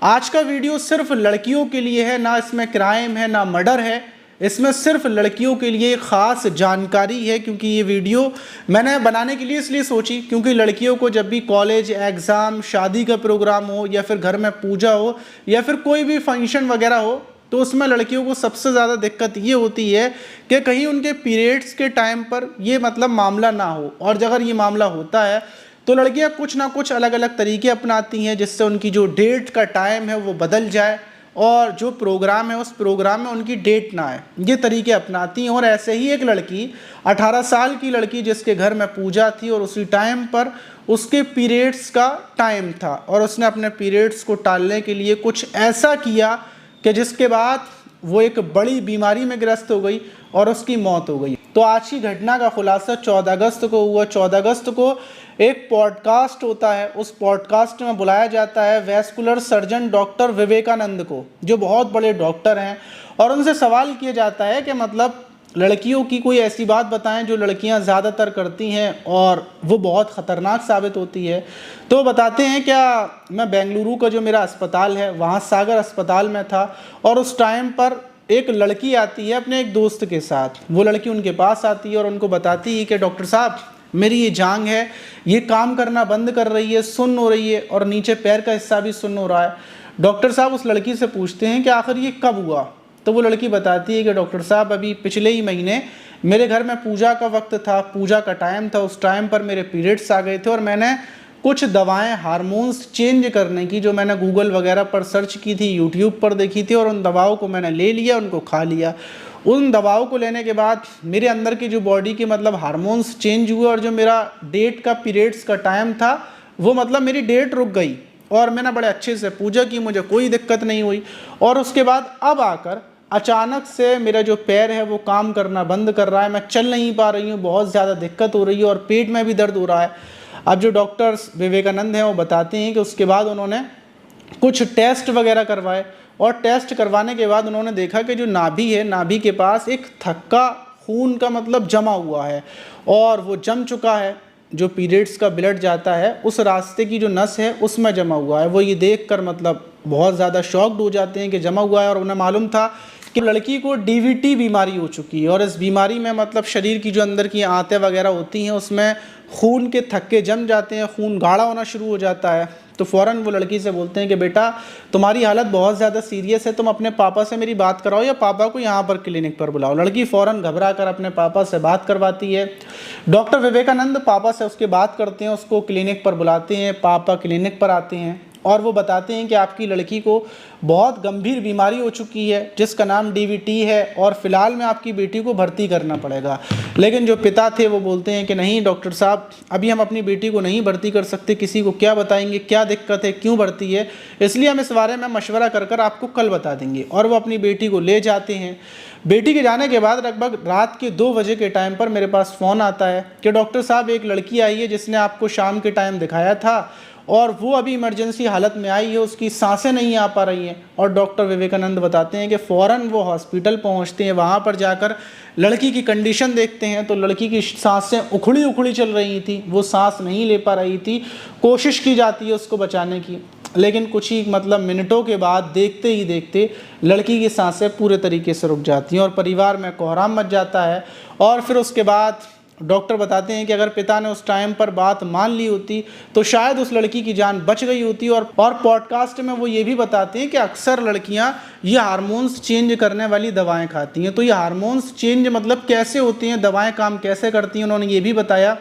आज का वीडियो सिर्फ लड़कियों के लिए है, ना इसमें क्राइम है ना मर्डर है, इसमें सिर्फ लड़कियों के लिए ख़ास जानकारी है। क्योंकि ये वीडियो मैंने बनाने के लिए इसलिए सोची क्योंकि लड़कियों को जब भी कॉलेज, एग्ज़ाम, शादी का प्रोग्राम हो या फिर घर में पूजा हो या फिर कोई भी फंक्शन वगैरह हो तो उसमें लड़कियों को सबसे ज़्यादा दिक्कत ये होती है कि कहीं उनके पीरियड्स के टाइम पर ये मतलब मामला ना हो, और अगर ये मामला होता है तो लड़कियां कुछ ना कुछ अलग अलग तरीके अपनाती हैं जिससे उनकी जो डेट का टाइम है वो बदल जाए और जो प्रोग्राम है उस प्रोग्राम में उनकी डेट ना आए, ये तरीके अपनाती हैं। और ऐसे ही एक लड़की 18 साल की लड़की जिसके घर में पूजा थी और उसी टाइम पर उसके पीरियड्स का टाइम था और उसने अपने पीरियड्स को टालने के लिए कुछ ऐसा किया कि जिसके बाद वो एक बड़ी बीमारी में ग्रस्त हो गई और उसकी मौत हो गई। तो आज की घटना का खुलासा 14 अगस्त को हुआ। 14 अगस्त को एक पॉडकास्ट होता है, उस पॉडकास्ट में बुलाया जाता है वैस्कुलर सर्जन डॉक्टर विवेकानंद को, जो बहुत बड़े डॉक्टर हैं, और उनसे सवाल किया जाता है कि मतलब लड़कियों की कोई ऐसी बात बताएं जो लड़कियां ज़्यादातर करती हैं और वो बहुत ख़तरनाक साबित होती है। तो बताते हैं क्या, मैं बेंगलुरु का जो मेरा अस्पताल है वहाँ सागर अस्पताल में था और उस टाइम पर एक लड़की आती है अपने एक दोस्त के साथ। वो लड़की उनके पास आती है और उनको बताती है कि डॉक्टर साहब मेरी ये जांघ है, ये काम करना बंद कर रही है, सुन्न हो रही है और नीचे पैर का हिस्सा भी सुन्न हो रहा है। डॉक्टर साहब उस लड़की से पूछते हैं कि आखिर ये कब हुआ। तो वो लड़की बताती है कि डॉक्टर साहब अभी पिछले ही महीने मेरे घर में पूजा का वक्त था, पूजा का टाइम था, उस टाइम पर मेरे पीरियड्स आ गए थे और मैंने कुछ दवाएं हार्मोन्स चेंज करने की जो मैंने गूगल वगैरह पर सर्च की थी, यूट्यूब पर देखी थी, और उन दवाओं को मैंने ले लिया, उनको खा लिया। उन दवाओं को लेने के बाद मेरे अंदर की जो बॉडी की मतलब हार्मोन्स चेंज हुए और जो मेरा डेट का पीरियड्स का टाइम था वो मतलब मेरी डेट रुक गई और मैंने बड़े अच्छे से पूजा की, मुझे कोई दिक्कत नहीं हुई। और उसके बाद अब आकर अचानक से मेरा जो पैर है वो काम करना बंद कर रहा है, मैं चल नहीं पा रही हूँ, बहुत ज़्यादा दिक्कत हो रही है और पेट में भी दर्द हो रहा है। अब जो डॉक्टर्स विवेकानंद हैं वो बताते हैं कि उसके बाद उन्होंने कुछ टेस्ट वगैरह करवाए और टेस्ट करवाने के बाद उन्होंने देखा कि जो नाभि है, नाभि के पास एक थक्का खून का मतलब जमा हुआ है और वो जम चुका है। जो पीरियड्स का ब्लड जाता है उस रास्ते की जो नस है उसमें जमा हुआ है। वो ये देखकर मतलब बहुत ज़्यादा शॉक्ड हो जाते हैं कि जमा हुआ है, और उन्हें मालूम था कि लड़की को डीवीटी बीमारी हो चुकी है और इस बीमारी में मतलब शरीर की जो अंदर की आंतें वगैरह होती हैं उसमें खून के थक्के जम जाते हैं, खून गाढ़ा होना शुरू हो जाता है। तो फ़ौरन वो लड़की से बोलते हैं कि बेटा तुम्हारी हालत बहुत ज़्यादा सीरियस है, तुम अपने पापा से मेरी बात कराओ या पापा को यहाँ पर क्लिनिक पर बुलाओ। लड़की फ़ौरन घबरा कर अपने पापा से बात करवाती है। डॉक्टर विवेकानंद पापा से उसके बात करते हैं, उसको क्लिनिक पर बुलाते हैं। पापा क्लिनिक पर आते हैं और वो बताते हैं कि आपकी लड़की को बहुत गंभीर बीमारी हो चुकी है जिसका नाम डीवीटी है और फिलहाल में आपकी बेटी को भर्ती करना पड़ेगा। लेकिन जो पिता थे वो बोलते हैं कि नहीं डॉक्टर साहब, अभी हम अपनी बेटी को नहीं भर्ती कर सकते, किसी को क्या बताएंगे, क्या दिक्कत है, क्यों भर्ती है, इसलिए हम इस बारे में मशवरा कर आपको कल बता देंगे। और वो अपनी बेटी को ले जाते हैं। बेटी के जाने के बाद लगभग रात के 2 बजे के टाइम पर मेरे पास फ़ोन आता है कि डॉक्टर साहब एक लड़की आई है जिसने आपको शाम के टाइम दिखाया था और वो अभी इमरजेंसी हालत में आई है, उसकी सांसें नहीं आ पा रही हैं। और डॉक्टर विवेकानंद बताते हैं कि फ़ौरन वो हॉस्पिटल पहुंचते हैं, वहाँ पर जाकर लड़की की कंडीशन देखते हैं तो लड़की की सांसें उखड़ी उखड़ी चल रही थी, वो सांस नहीं ले पा रही थी। कोशिश की जाती है उसको बचाने की, लेकिन कुछ ही मतलब मिनटों के बाद देखते ही देखते लड़की की सांसें पूरे तरीके से रुक जाती हैं और परिवार में कोहराम मच जाता है। और फिर उसके बाद डॉक्टर बताते हैं कि अगर पिता ने उस टाइम पर बात मान ली होती तो शायद उस लड़की की जान बच गई होती। और पॉडकास्ट में वो ये भी बताते हैं कि अक्सर लड़कियां ये हार्मोन्स चेंज करने वाली दवाएं खाती हैं। तो ये हार्मोन्स चेंज मतलब कैसे होती हैं, दवाएं काम कैसे करती हैं, उन्होंने ये भी बताया।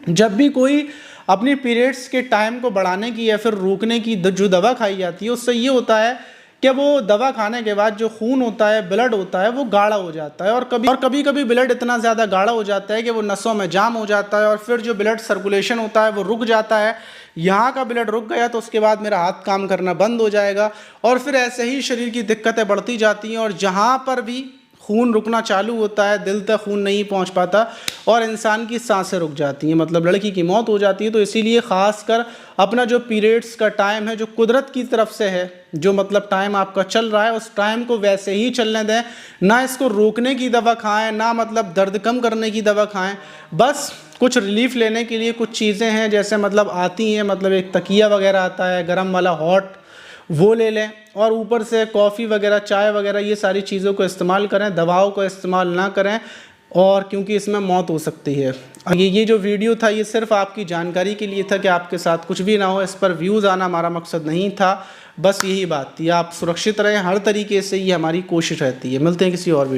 जब भी कोई अपनी पीरियड्स के टाइम को बढ़ाने की या फिर रोकने की जो दवा खाई जाती है उससे ये होता है कि वो दवा खाने के बाद जो खून होता है, ब्लड होता है, वो गाढ़ा हो जाता है और कभी कभी ब्लड इतना ज़्यादा गाढ़ा हो जाता है कि वो नसों में जाम हो जाता है और फिर जो ब्लड सर्कुलेशन होता है वो रुक जाता है। यहाँ का ब्लड रुक गया तो उसके बाद मेरा हाथ काम करना बंद हो जाएगा और फिर ऐसे ही शरीर की दिक्कतें बढ़ती जाती हैं और जहाँ पर भी खून रुकना चालू होता है, दिल तक खून नहीं पहुंच पाता और इंसान की सांसें रुक जाती हैं, मतलब लड़की की मौत हो जाती है। तो इसीलिए ख़ासकर अपना जो पीरियड्स का टाइम है जो कुदरत की तरफ से है, जो मतलब टाइम आपका चल रहा है उस टाइम को वैसे ही चलने दें, ना इसको रोकने की दवा खाएं, ना मतलब दर्द कम करने की दवा खाएं। बस कुछ रिलीफ लेने के लिए कुछ चीज़ें हैं जैसे मतलब आती हैं, मतलब एक तकिया वगैरह आता है गर्म वाला हॉट, वो ले लें, और ऊपर से कॉफ़ी वगैरह, चाय वगैरह, ये सारी चीज़ों को इस्तेमाल करें, दवाओं को इस्तेमाल ना करें, और क्योंकि इसमें मौत हो सकती है। ये जो वीडियो था ये सिर्फ आपकी जानकारी के लिए था कि आपके साथ कुछ भी ना हो। इस पर व्यूज़ आना हमारा मकसद नहीं था, बस यही बात थी। आप सुरक्षित रहें, हर तरीके से ये हमारी कोशिश रहती है। मिलते हैं किसी और वीडियो।